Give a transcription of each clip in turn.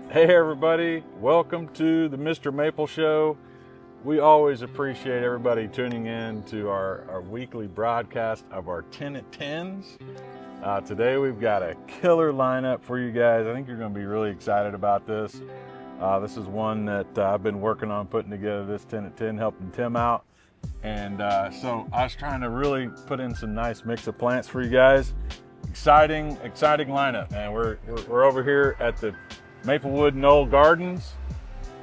Hey everybody, welcome to the MrMaple Show. We always appreciate everybody tuning in to our weekly broadcast of our 10 at 10s. Today we've got a killer lineup for you guys. I think you're going to be really excited about this. This is one that I've been working on putting together, this 10 at 10, helping Tim out. And so I was trying to really put in some nice mix of plants for you guys. Exciting lineup, man. We're over here at the Maplewood Knoll Gardens,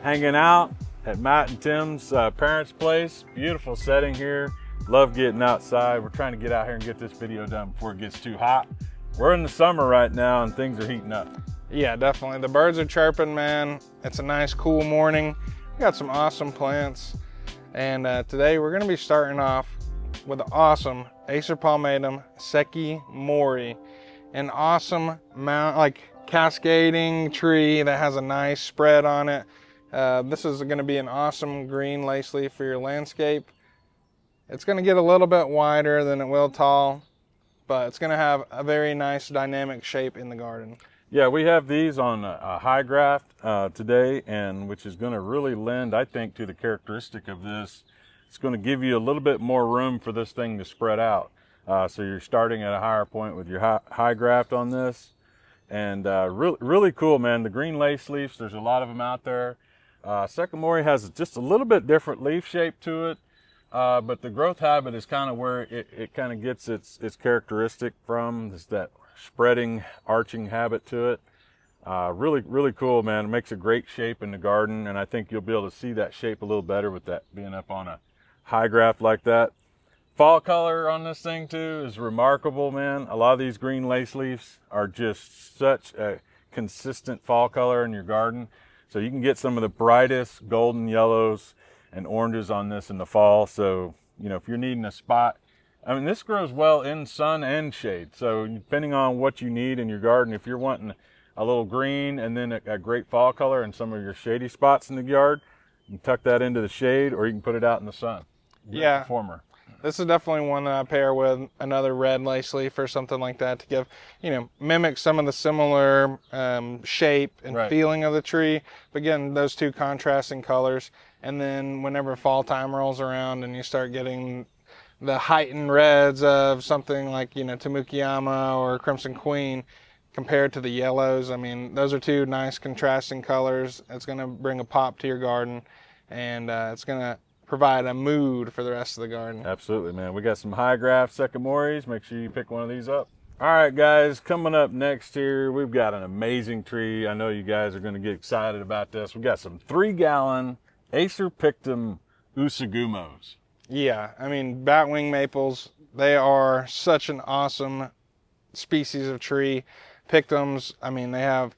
hanging out at Matt and Tim's parents' place. Beautiful setting here. Love getting outside. We're trying to get out here and get this video done before it gets too hot. We're in the summer right now and things are heating up. Yeah, definitely. The birds are chirping, man. It's a nice, cool morning. We got some awesome plants. And today we're going to be starting off with the awesome Acer palmatum Sekimori. An awesome cascading tree that has a nice spread on it. This is going to be an awesome green lace leaf for your landscape. It's going to get a little bit wider than it will tall, but it's going to have a very nice dynamic shape in the garden. Yeah, we have these on a high graft today, and which is going to really lend, I think, to the characteristic of this. It's going to give you a little bit more room for this thing to spread out. So you're starting at a higher point with your high graft on this. And really cool, man. The green lace leaves, there's a lot of them out there. Sekimori has just a little bit different leaf shape to it, but the growth habit is kind of where it kind of gets its characteristic from. It's that spreading, arching habit to it. Really cool, man. It makes a great shape in the garden, and I think you'll be able to see that shape a little better with that being up on a high graft like that. Fall color on this thing too is remarkable, man. A lot of these green lace leaves are just such a consistent fall color in your garden. So you can get some of the brightest golden yellows and oranges on this in the fall. So, you know, if you're needing a spot, I mean, this grows well in sun and shade. So depending on what you need in your garden, if you're wanting a little green and then a great fall color in some of your shady spots in the yard, you can tuck that into the shade or you can put it out in the sun. Yeah. Performer. This is definitely one that I pair with another red lace leaf or something like that to give, mimic some of the similar shape and feeling of the tree. But again, those two contrasting colors. And then whenever fall time rolls around and you start getting the heightened reds of something like, Tamukiyama or Crimson Queen compared to the yellows, I mean, those are two nice contrasting colors. It's going to bring a pop to your garden, and it's going to provide a mood for the rest of the garden. Absolutely, man. We got some high graft Sekimoris. Make sure you pick one of these up. All right, guys, coming up next here, we've got an amazing tree. I know you guys are going to get excited about this. We got some 3-gallon Acer pictum Usugumos. Yeah, I mean, batwing maples, they are such an awesome species of tree. Pictums, I mean, they have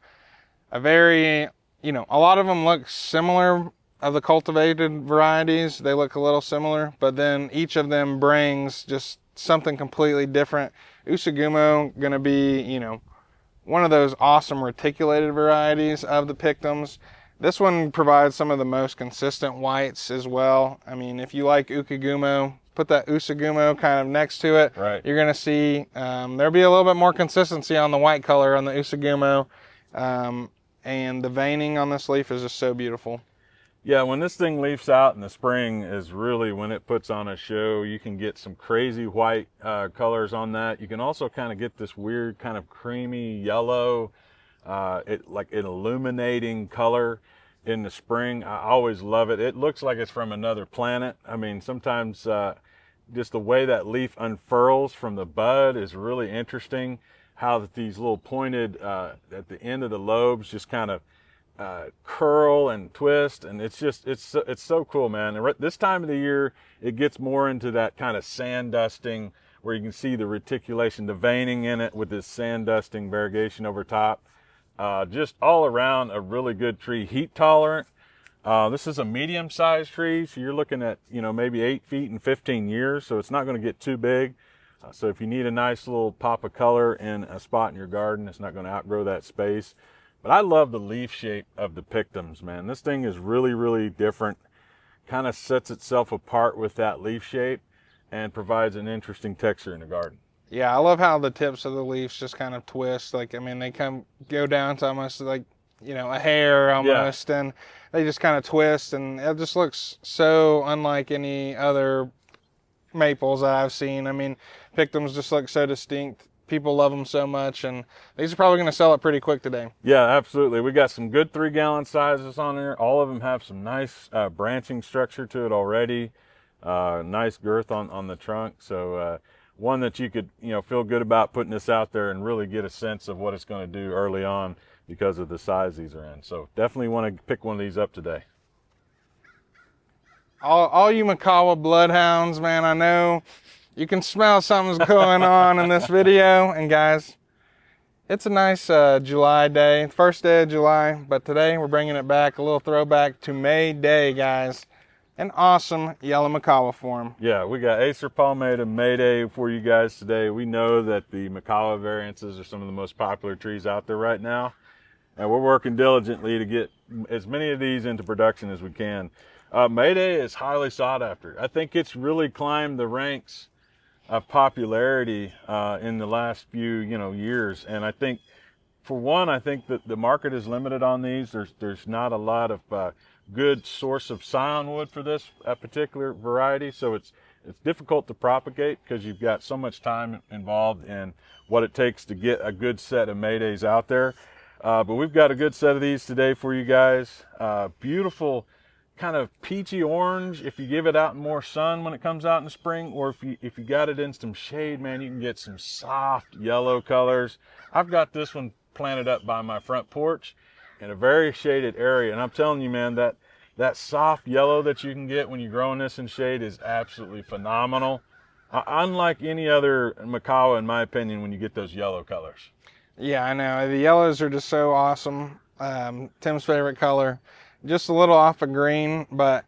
a very, a lot of them look similar. Of the cultivated varieties, they look a little similar, but then each of them brings just something completely different. Usugumo gonna be, one of those awesome reticulated varieties of the pictums. This one provides some of the most consistent whites as well. I mean, if you like Usugumo, put that Usugumo kind of next to it. Right. You're gonna see there'll be a little bit more consistency on the white color on the Usugumo, and the veining on this leaf is just so beautiful. Yeah, when this thing leaves out in the spring is really when it puts on a show. You can get some crazy white colors on that. You can also kind of get this weird kind of creamy yellow, like an illuminating color in the spring. I always love it. It looks like it's from another planet. I mean, sometimes just the way that leaf unfurls from the bud is really interesting. How that these little pointed at the end of the lobes just kind of curl and twist, and it's so cool, man. And this time of the year it gets more into that kind of sand dusting where you can see the reticulation, the veining in it with this sand dusting variegation over top. Just all around a really good tree. Heat tolerant. This is a medium sized tree, so you're looking at maybe 8 feet and 15 years, so it's not going to get too big. So if you need a nice little pop of color in a spot in your garden, it's not going to outgrow that space. But I love the leaf shape of the pictums, man. This thing is really different. Kind of sets itself apart with that leaf shape and provides an interesting texture in the garden. Yeah, I love how the tips of the leaves just kind of twist. Like, I mean, they go down to almost like you know, a hair almost, and they just kind of twist, and it just looks so unlike any other maples that I've seen. I mean, pictums just look so distinct. People love them so much, and these are probably going to sell it pretty quick today. Yeah, absolutely. We got some good 3-gallon sizes on there. All of them have some nice branching structure to it already. Nice girth on the trunk. So one that you could, you know, feel good about putting this out there and really get a sense of what it's going to do early on because of the size these are in. So definitely want to pick one of these up today. All you Makawa bloodhounds, man, I know you can smell something's going on in this video. And guys, it's a nice July day, first day of July, but today we're bringing it back, a little throwback to Mayday, guys. An awesome yellow Makawa form. Yeah, we got Acer palmatum Mayday for you guys today. We know that the Makawa variances are some of the most popular trees out there right now, and we're working diligently to get as many of these into production as we can. Mayday is highly sought after. I think it's really climbed the ranks of popularity in the last few years, and I think for one, I think that the market is limited on these. There's not a lot of good source of scion wood for this particular variety, so it's difficult to propagate because you've got so much time involved in what it takes to get a good set of Maydays out there. But we've got a good set of these today for you guys. Beautiful kind of peachy orange if you give it out in more sun when it comes out in the spring, or if you got it in some shade, man, you can get some soft yellow colors. I've got this one planted up by my front porch in a very shaded area, and I'm telling you, man, that soft yellow that you can get when you're growing this in shade is absolutely phenomenal. Unlike any other Makawa, in my opinion, when you get those yellow colors. Yeah, I know. The yellows are just so awesome. Tim's favorite color. Just a little off of green, but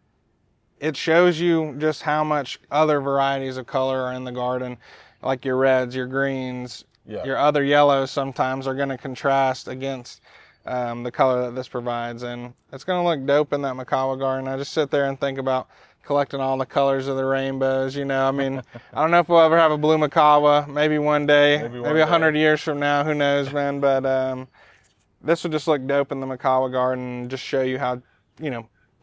it shows you just how much other varieties of color are in the garden, like your reds, your greens, your other yellows sometimes are going to contrast against the color that this provides, and it's going to look dope in that Makawa garden. I just sit there and think about collecting all the colors of the rainbows, you know. I mean, I don't know if we'll ever have a blue Makawa, maybe one day, maybe 100 years from now, who knows, man, but this would just look dope in the Makawa garden and just show you how,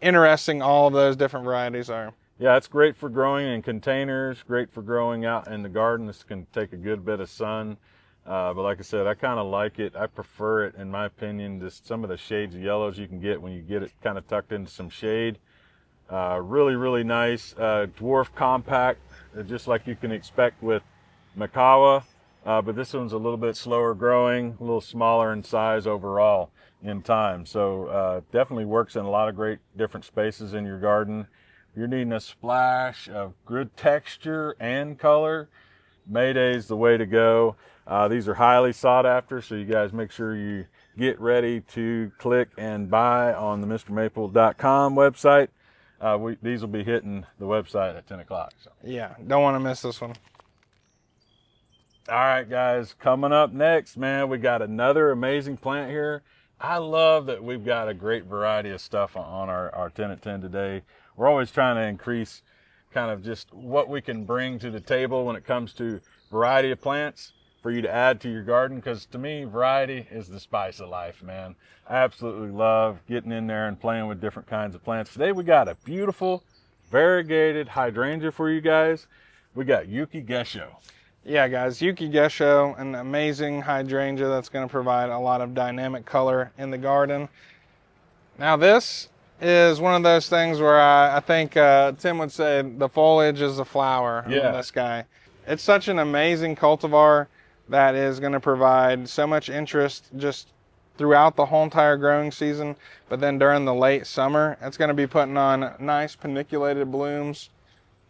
interesting all of those different varieties are. Yeah, it's great for growing in containers, great for growing out in the garden. This can take a good bit of sun. But like I said, I kind of like it. I prefer it, in my opinion, just some of the shades of yellows you can get when you get it kind of tucked into some shade. Really, really nice. Dwarf compact, just like you can expect with Makawa. But this one's a little bit slower growing, a little smaller in size overall in time. So definitely works in a lot of great different spaces in your garden. If you're needing a splash of good texture and color, Mayday's the way to go. These are highly sought after, so you guys make sure you get ready to click and buy on the MrMaple.com website. These will be hitting the website at 10 o'clock. So. Yeah, don't want to miss this one. All right, guys, coming up next, man, we got another amazing plant here. I love that we've got a great variety of stuff on our 10 at 10 today. We're always trying to increase kind of just what we can bring to the table when it comes to variety of plants for you to add to your garden, because to me, variety is the spice of life, man. I absolutely love getting in there and playing with different kinds of plants. Today we got a beautiful variegated hydrangea for you guys. We got Yuki Gessho. Yeah, guys, Yuki Gessho, an amazing hydrangea that's going to provide a lot of dynamic color in the garden. Now this is one of those things where I think Tim would say the foliage is the flower of this guy. It's such an amazing cultivar that is going to provide so much interest just throughout the whole entire growing season, but then during the late summer, it's going to be putting on nice paniculated blooms.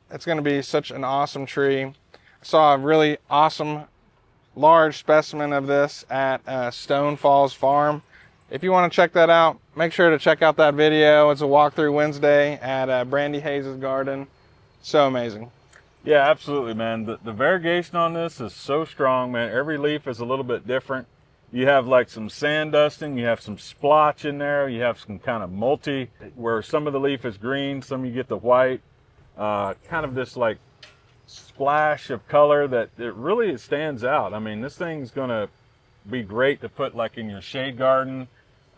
It's going to be such an awesome tree. I saw a really awesome large specimen of this at Stone Falls Farm. If you want to check that out, make sure to check out that video. It's a walkthrough Wednesday at Brandy Hayes' garden. So amazing. Yeah, absolutely, man. The variegation on this is so strong, man. Every leaf is a little bit different. You have like some sand dusting, you have some splotch in there, you have some kind of multi, where some of the leaf is green, some you get the white, kind of this like splash of color that it really stands out. I mean, this thing's gonna be great to put like in your shade garden.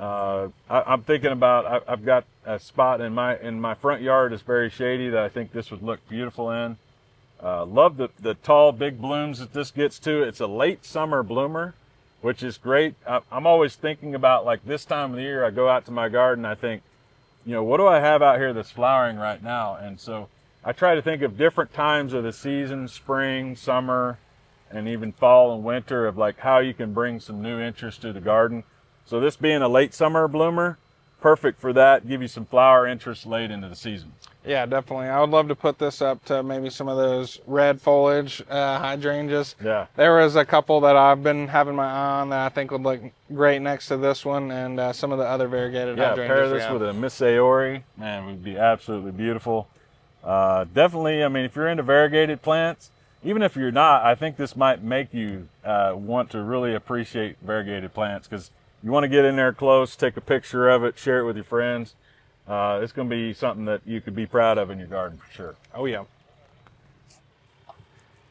I'm thinking about, I've got a spot in my front yard that's very shady that I think this would look beautiful in. Love the tall, big blooms that this gets to. It's a late summer bloomer, which is great. I'm always thinking about, like, this time of the year, I go out to my garden, I think, you know, what do I have out here that's flowering right now? And so I try to think of different times of the season, spring, summer, and even fall and winter, of like how you can bring some new interest to the garden. So this being a late summer bloomer, perfect for that. Give you some flower interest late into the season. Yeah, definitely. I would love to put this up to maybe some of those red foliage hydrangeas. Yeah. There was a couple that I've been having my eye on that I think would look great next to this one, and some of the other variegated hydrangeas. Yeah, pair this with a Miss Aori, man, it would be absolutely beautiful. Definitely, I mean, if you're into variegated plants, even if you're not, I think this might make you want to really appreciate variegated plants, because you want to get in there close, take a picture of it, share it with your friends. It's going to be something that you could be proud of in your garden for sure. Oh, yeah.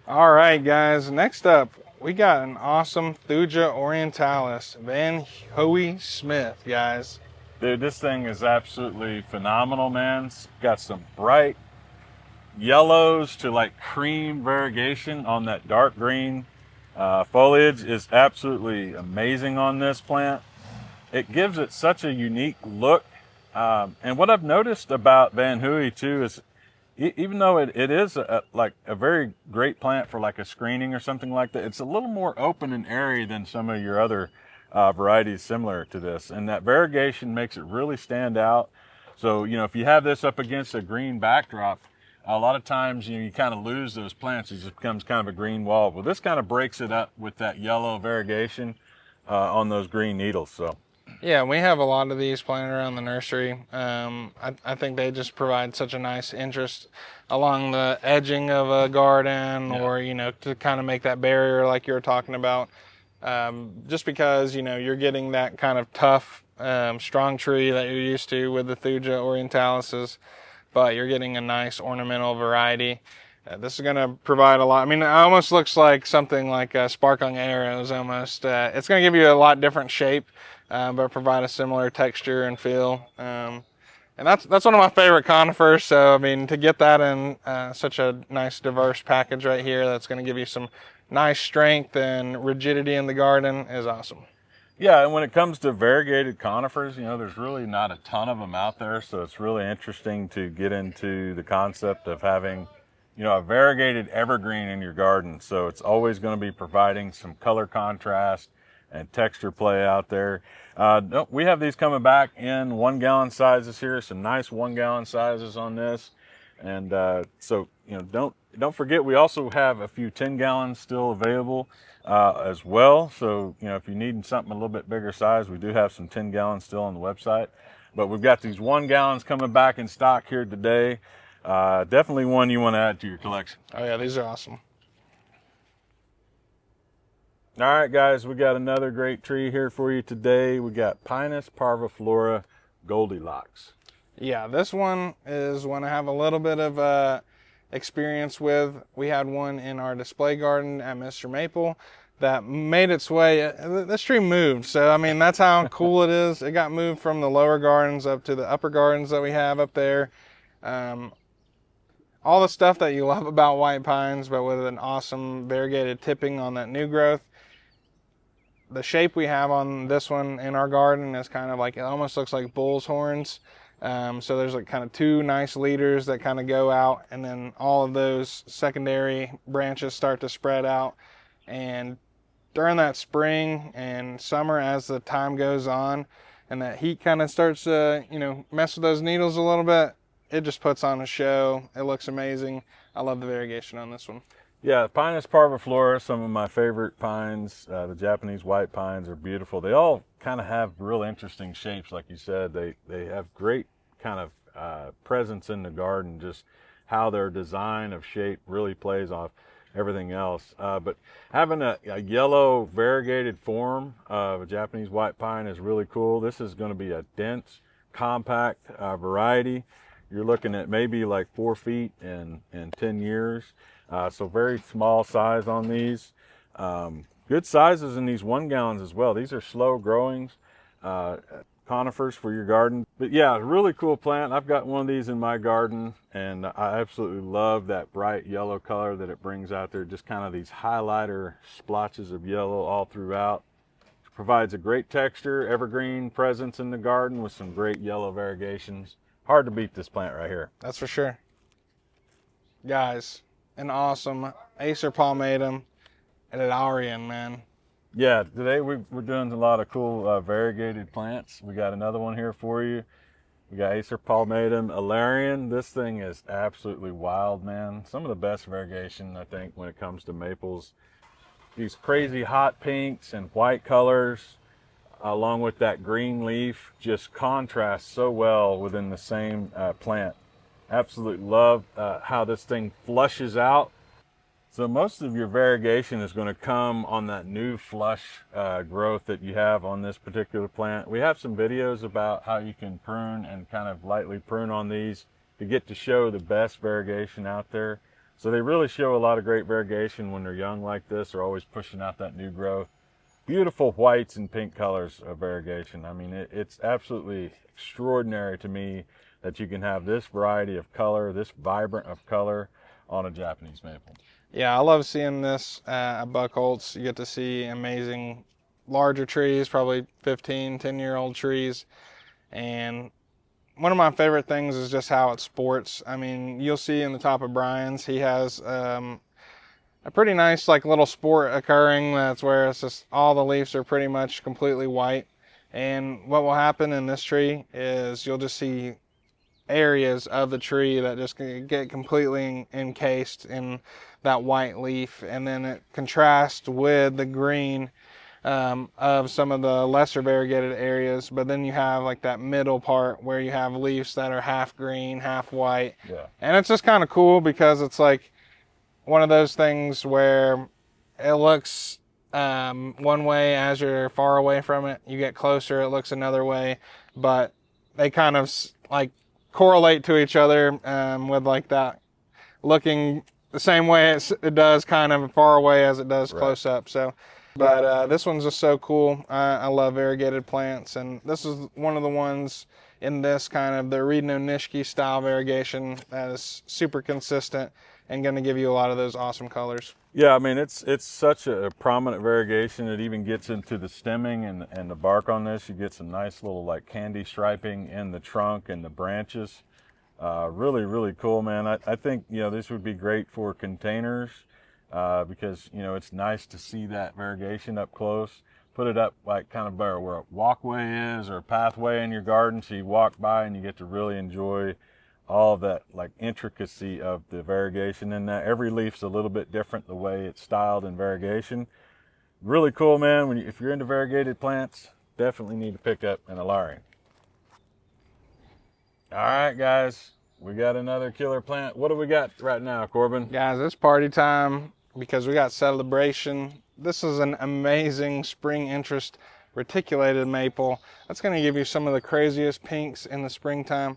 All right, guys. Next up, we got an awesome Thuja orientalis, Van Hoey Smith, guys. Dude, this thing is absolutely phenomenal, man. It's got some bright yellows to like cream variegation on that dark green. Foliage is absolutely amazing on this plant. It gives it such a unique look. And what I've noticed about Van Hoey too is, even though it is like a very great plant for like a screening or something like that, it's a little more open and airy than some of your other varieties similar to this. And that variegation makes it really stand out. So, you know, if you have this up against a green backdrop, a lot of times, you know, you kind of lose those plants. It just becomes kind of a green wall. Well, this kind of breaks it up with that yellow variegation on those green needles. So. Yeah, we have a lot of these planted around the nursery. I think they just provide such a nice interest along the edging of a garden, or, you know, to kind of make that barrier like you were talking about. Just because, you know, you're getting that kind of tough, strong tree that you're used to with the Thuja orientalises, but you're getting a nice ornamental variety. This is going to provide a lot. I mean, it almost looks like something like sparkling arrows almost. It's going to give you a lot different shape, but provide a similar texture and feel. And that's one of my favorite conifers. So, I mean, to get that in such a nice diverse package right here, that's going to give you some nice strength and rigidity in the garden, is awesome. Yeah, and when it comes to variegated conifers, you know, there's really not a ton of them out there. So it's really interesting to get into the concept of having, you know, a variegated evergreen in your garden. So it's always going to be providing some color contrast and texture play out there. We have these coming back in 1 gallon sizes here. Some nice 1 gallon sizes on this. And so, you know, don't forget, we also have a few 10 gallons still available as well. So, you know, if you need something a little bit bigger size, we do have some 10 gallons still on the website. But we've got these 1 gallons coming back in stock here today. Definitely one you want to add to your collection. Oh yeah, these are awesome. All right, guys, we got another great tree here for you today. We got Pinus parviflora Goldilocks. Yeah, this one is one I have a little bit of experience with. We had one in our display garden at MrMaple that made its way. This tree moved, so I mean, that's how cool it is. It got moved from the lower gardens up to the upper gardens that we have up there. All the stuff that you love about white pines, but with an awesome variegated tipping on that new growth. The shape we have on this one in our garden is kind of like, it almost looks like bull's horns. So there's like kind of 2 nice leaders that kind of go out, and then all of those secondary branches start to spread out. And during that spring and summer, as the time goes on and that heat kind of starts to, you know, mess with those needles a little bit, it just puts on a show. It looks amazing. I love the variegation on this one. Yeah, Pinus parviflora, some of my favorite pines. The Japanese white pines are beautiful. They all kind of have real interesting shapes, like you said. They have great kind of presence in the garden, just how their design of shape really plays off everything else. But having a yellow variegated form of a Japanese white pine is really cool. This is going to be a dense, compact variety. You're looking at maybe like 4 feet in 10 years. So very small size on these. Good sizes in these 1 gallons as well. These are slow growings. conifers for your garden. But yeah, really cool plant. I've got one of these in my garden, and I absolutely love that bright yellow color that it brings out there. Just kind of these highlighter splotches of yellow all throughout. It provides a great texture, evergreen presence in the garden with some great yellow variegations. Hard to beat this plant right here. That's for sure. Guys, an awesome Acer palmatum and Allari, man. Yeah, today we're doing a lot of cool variegated plants. We got another one here for you. We got Acer palmatum, Allari. This thing is absolutely wild, man. Some of the best variegation, I think, when it comes to maples. These crazy hot pinks and white colors, along with that green leaf, just contrast so well within the same plant. Absolutely love how this thing flushes out. So most of your variegation is going to come on that new flush growth that you have on this particular plant. We have some videos about how you can prune and kind of lightly prune on these to get to show the best variegation out there. So they really show a lot of great variegation when they're young like this. They're always pushing out that new growth. Beautiful whites and pink colors of variegation. I mean, it's absolutely extraordinary to me that you can have this variety of color, this vibrant of color on a Japanese maple. Yeah, I love seeing this at Buchholz. You get to see amazing larger trees, probably 15, 10-year-old trees. And one of my favorite things is just how it sports. I mean, you'll see in the top of Brian's, he has a pretty nice like little sport occurring. That's where it's just all the leaves are pretty much completely white. And what will happen in this tree is you'll just see areas of the tree that just get completely encased in that white leaf, and then it contrasts with the green of some of the lesser variegated areas. But then you have like that middle part where you have leaves that are half green, half white. Yeah. And it's just kind of cool because it's like one of those things where it looks one way as you're far away from it. You get closer, it looks another way, but they kind of like correlate to each other with like that looking the same way it does kind of far away as it does close up. So, but this one's just so cool. I love variegated plants, and this is one of the ones in this kind of the Ridno Nishiki style variegation that is super consistent and going to give you a lot of those awesome colors. Yeah, I mean, it's such a prominent variegation. It even gets into the stemming and the bark on this. You get some nice little like candy striping in the trunk and the branches. Really, really cool, man. I think, you know, this would be great for containers because, you know, it's nice to see that variegation up close. Put it up like kind of where a walkway is or a pathway in your garden, so you walk by and you get to really enjoy all of that like intricacy of the variegation in that. Every leaf's a little bit different the way it's styled in variegation. Really cool, man. If you're into variegated plants, definitely need to pick up an Allari. All right, guys, we got another killer plant. What do we got right now, Corbin? Guys, it's party time because we got celebration. This is an amazing spring interest reticulated maple. That's going to give you some of the craziest pinks in the springtime.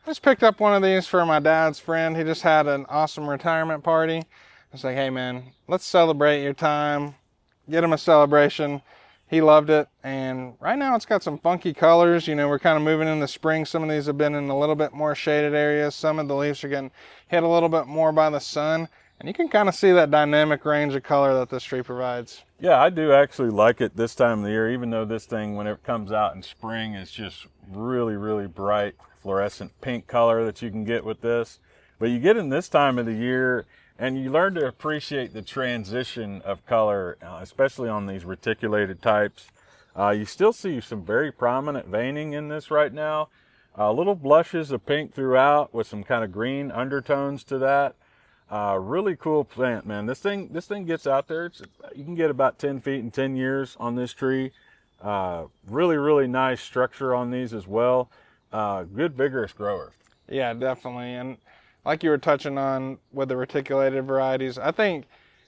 I just picked up one of these for my dad's friend. He just had an awesome retirement party. I was like, hey man, let's celebrate your time. Get him a celebration. He loved it, and right now it's got some funky colors. You know, we're kind of moving into spring. Some of these have been in a little bit more shaded areas. Some of the leaves are getting hit a little bit more by the sun, and you can kind of see that dynamic range of color that this tree provides. Yeah, I do actually like it this time of the year, even though this thing, when it comes out in spring, is just really, really bright fluorescent pink color that you can get with this. But you get in this time of the year, and you learn to appreciate the transition of color, especially on these reticulated types. You still see some very prominent veining in this right now. Little blushes of pink throughout with some kind of green undertones to that. Really cool plant, man. This thing gets out there. You can get about 10 feet in 10 years on this tree. Really, really nice structure on these as well. Good vigorous grower. Yeah, definitely. And like you were touching on with the reticulated varieties, I think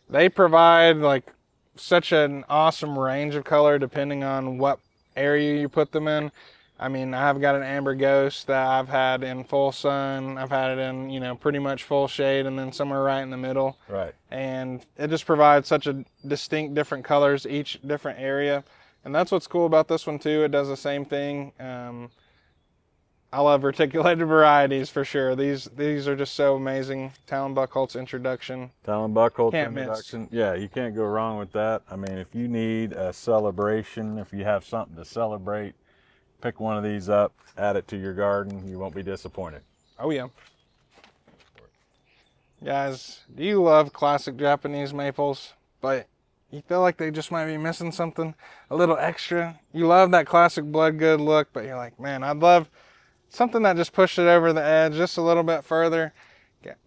they provide like such an awesome range of color depending on what area you put them in. I mean, I've got an amber ghost that I've had in full sun. I've had it in, you know, pretty much full shade, and then somewhere right in the middle. Right. And it just provides such a distinct different colors each different area. And that's what's cool about this one too. It does the same thing. I love reticulated varieties for sure. These are just so amazing. Talon Buckholtz introduction. Talon Buckholtz Can't introduction. Yeah, you can't go wrong with that. I mean, if you need a celebration, if you have something to celebrate, pick one of these up, add it to your garden. You won't be disappointed. Oh yeah. Guys, do you love classic Japanese maples, but you feel like they just might be missing something a little extra? You love that classic blood good look, but you're like, man, I'd love something that just pushed it over the edge just a little bit further.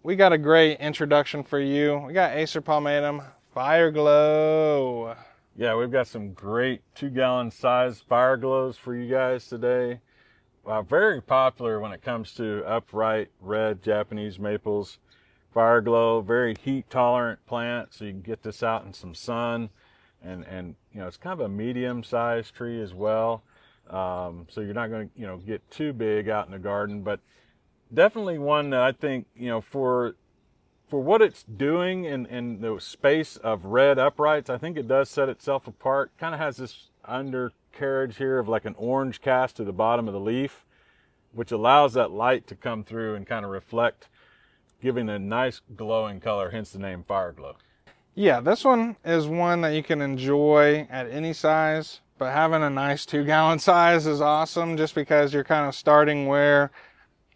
We got a great introduction for you. We got Acer palmatum Fireglow. Yeah, we've got some great 2-gallon size Fireglows for you guys today. Very popular when it comes to upright red Japanese maples. Fireglow, very heat tolerant plant, so you can get this out in some sun, and you know, it's kind of a medium sized tree as well. So you're not going to get too big out in the garden, but definitely one that I think, for what it's doing in the space of red uprights, I think it does set itself apart. Kind of has this undercarriage here of like an orange cast to the bottom of the leaf, which allows that light to come through and kind of reflect, giving a nice glowing color, hence the name Fireglow. Yeah, this one is one that you can enjoy at any size, but having a nice 2-gallon size is awesome just because you're kind of starting where,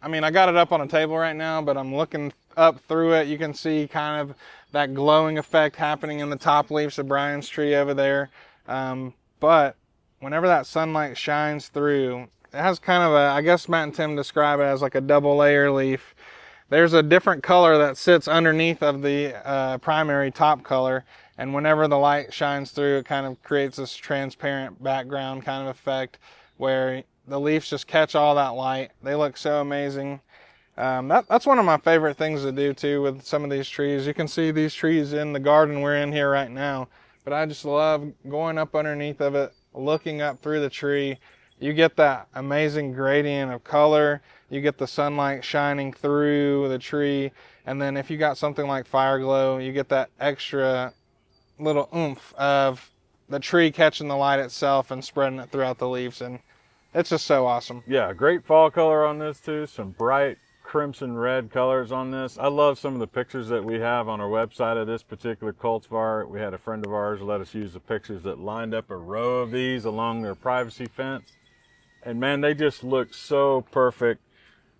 I mean, I got it up on a table right now, but I'm looking up through it. You can see kind of that glowing effect happening in the top leaves of Brian's tree over there. But whenever that sunlight shines through, it has kind of a, I guess Matt and Tim describe it as like a double layer leaf. There's a different color that sits underneath of the primary top color, and whenever the light shines through, it kind of creates this transparent background kind of effect where the leaves just catch all that light. They look so amazing. That's one of my favorite things to do too with some of these trees. You can see these trees in the garden we're in here right now, but I just love going up underneath of it, looking up through the tree. You get that amazing gradient of color. You get the sunlight shining through the tree. And then if you got something like Fireglow, you get that extra little oomph of the tree catching the light itself and spreading it throughout the leaves. And it's just so awesome. Yeah, great fall color on this too. Some bright crimson red colors on this. I love some of the pictures that we have on our website of this particular cultivar. We had a friend of ours let us use the pictures that lined up a row of these along their privacy fence. And man, they just look so perfect.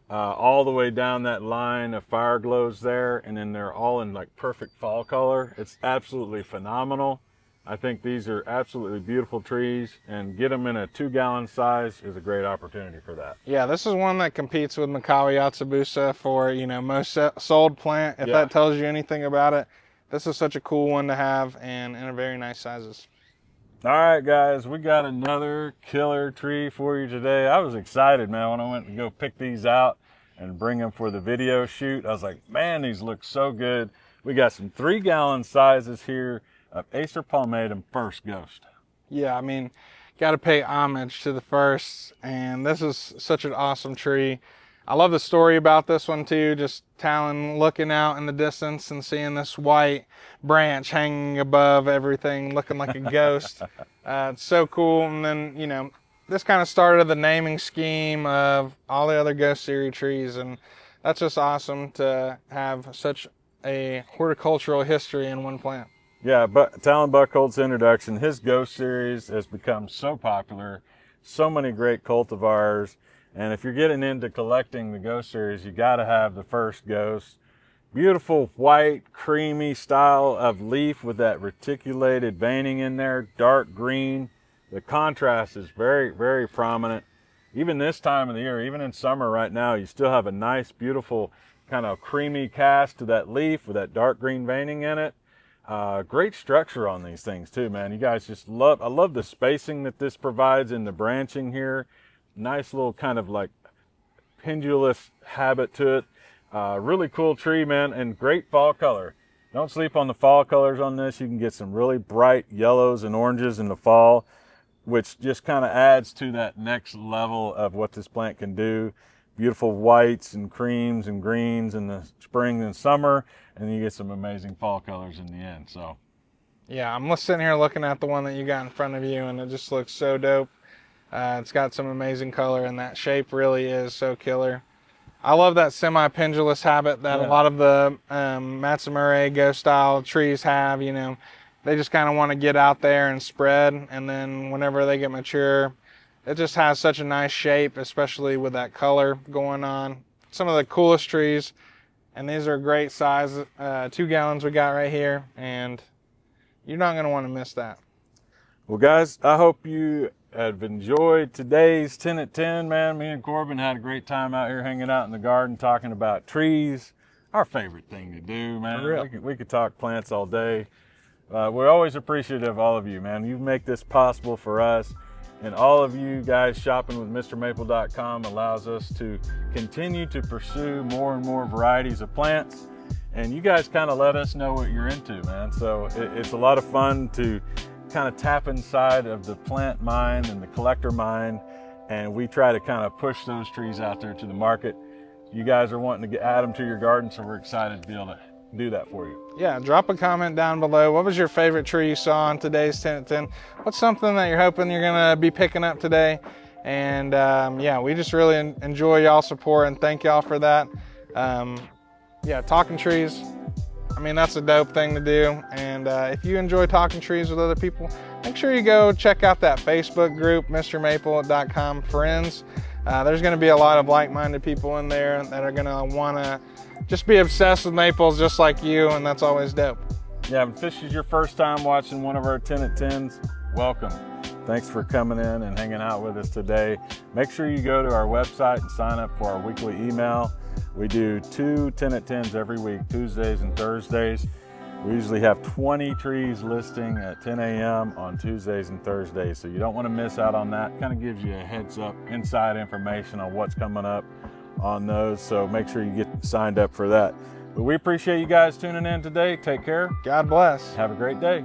All the way down that line of Fireglows there, and then they're all in like perfect fall color. It's absolutely phenomenal. I think these are absolutely beautiful trees, and get them in a 2-gallon size is a great opportunity for that. Yeah, this is one that competes with Makawi Yatsubusa for, most sold plant. If that tells you anything about it, this is such a cool one to have and in a very nice sizes. All right, guys, we got another killer tree for you today. I was excited, man, when I went to go pick these out and bring them for the video shoot. I was like, man, these look so good. We got some 3-gallon sizes here of Acer palmatum First Ghost. Yeah, I mean, got to pay homage to the first, and this is such an awesome tree. I love the story about this one too, just Talon looking out in the distance and seeing this white branch hanging above everything, looking like a ghost. It's so cool. And then, this kind of started the naming scheme of all the other Ghost series trees, and that's just awesome to have such a horticultural history in one plant. Yeah, but Talon Buckholtz's introduction, his Ghost series has become so popular, so many great cultivars. And if you're getting into collecting the Ghost series, you got to have the First Ghost. Beautiful white, creamy style of leaf with that reticulated veining in there, dark green. The contrast is very, very prominent. Even this time of the year, even in summer right now, you still have a nice, beautiful kind of creamy cast to that leaf with that dark green veining in it. Great structure on these things too, man. You guys just I love the spacing that this provides in the branching here. Nice little kind of like pendulous habit to it. Really cool tree, man, and great fall color. Don't sleep on the fall colors on this. You can get some really bright yellows and oranges in the fall, which just kind of adds to that next level of what this plant can do. Beautiful whites and creams and greens in the spring and summer, and then you get some amazing fall colors in the end. So Yeah, I'm just sitting here looking at the one that you got in front of you, and it just looks so dope. It's got some amazing color, and that shape really is so killer. I love that semi-pendulous habit that a lot of the Matsumura Go style trees have. You know, they just kind of want to get out there and spread, and then whenever they get mature, it just has such a nice shape, especially with that color going on. Some of the coolest trees, and these are great size. 2 gallons we got right here, and you're not going to want to miss that. Well, guys, I hope you have enjoyed today's 10 at 10, man. Me and Corbin had a great time out here hanging out in the garden talking about trees. Our favorite thing to do, man. We could talk plants all day. We're always appreciative of all of you, man. You make this possible for us. And all of you guys shopping with MrMaple.com allows us to continue to pursue more and more varieties of plants. And you guys kind of let us know what you're into, man. So it's a lot of fun to kind of tap inside of the plant mind and the collector mind, and we try to kind of push those trees out there to the market. You guys are wanting to add them to your garden, so we're excited to be able to do that for you. Yeah, drop a comment down below. What was your favorite tree you saw on today's 10 at 10? What's something that you're hoping you're gonna be picking up today? And yeah, we just really enjoy y'all support, and thank y'all for that. Yeah, talking trees, I mean, that's a dope thing to do. And if you enjoy talking trees with other people, make sure you go check out that Facebook group, MrMaple.com Friends. There's going to be a lot of like-minded people in there that are going to want to just be obsessed with maples just like you, and that's always dope. Yeah, if this is your first time watching one of our 10 at 10s, welcome. Thanks for coming in and hanging out with us today. Make sure you go to our website and sign up for our weekly email. We do 2 10 at 10s every week, Tuesdays and Thursdays. We usually have 20 trees listing at 10 a.m. on Tuesdays and Thursdays, so you don't want to miss out on that. Kind of gives you a heads up, inside information on what's coming up on those, so make sure you get signed up for that. But we appreciate you guys tuning in today. Take care. God bless. Have a great day.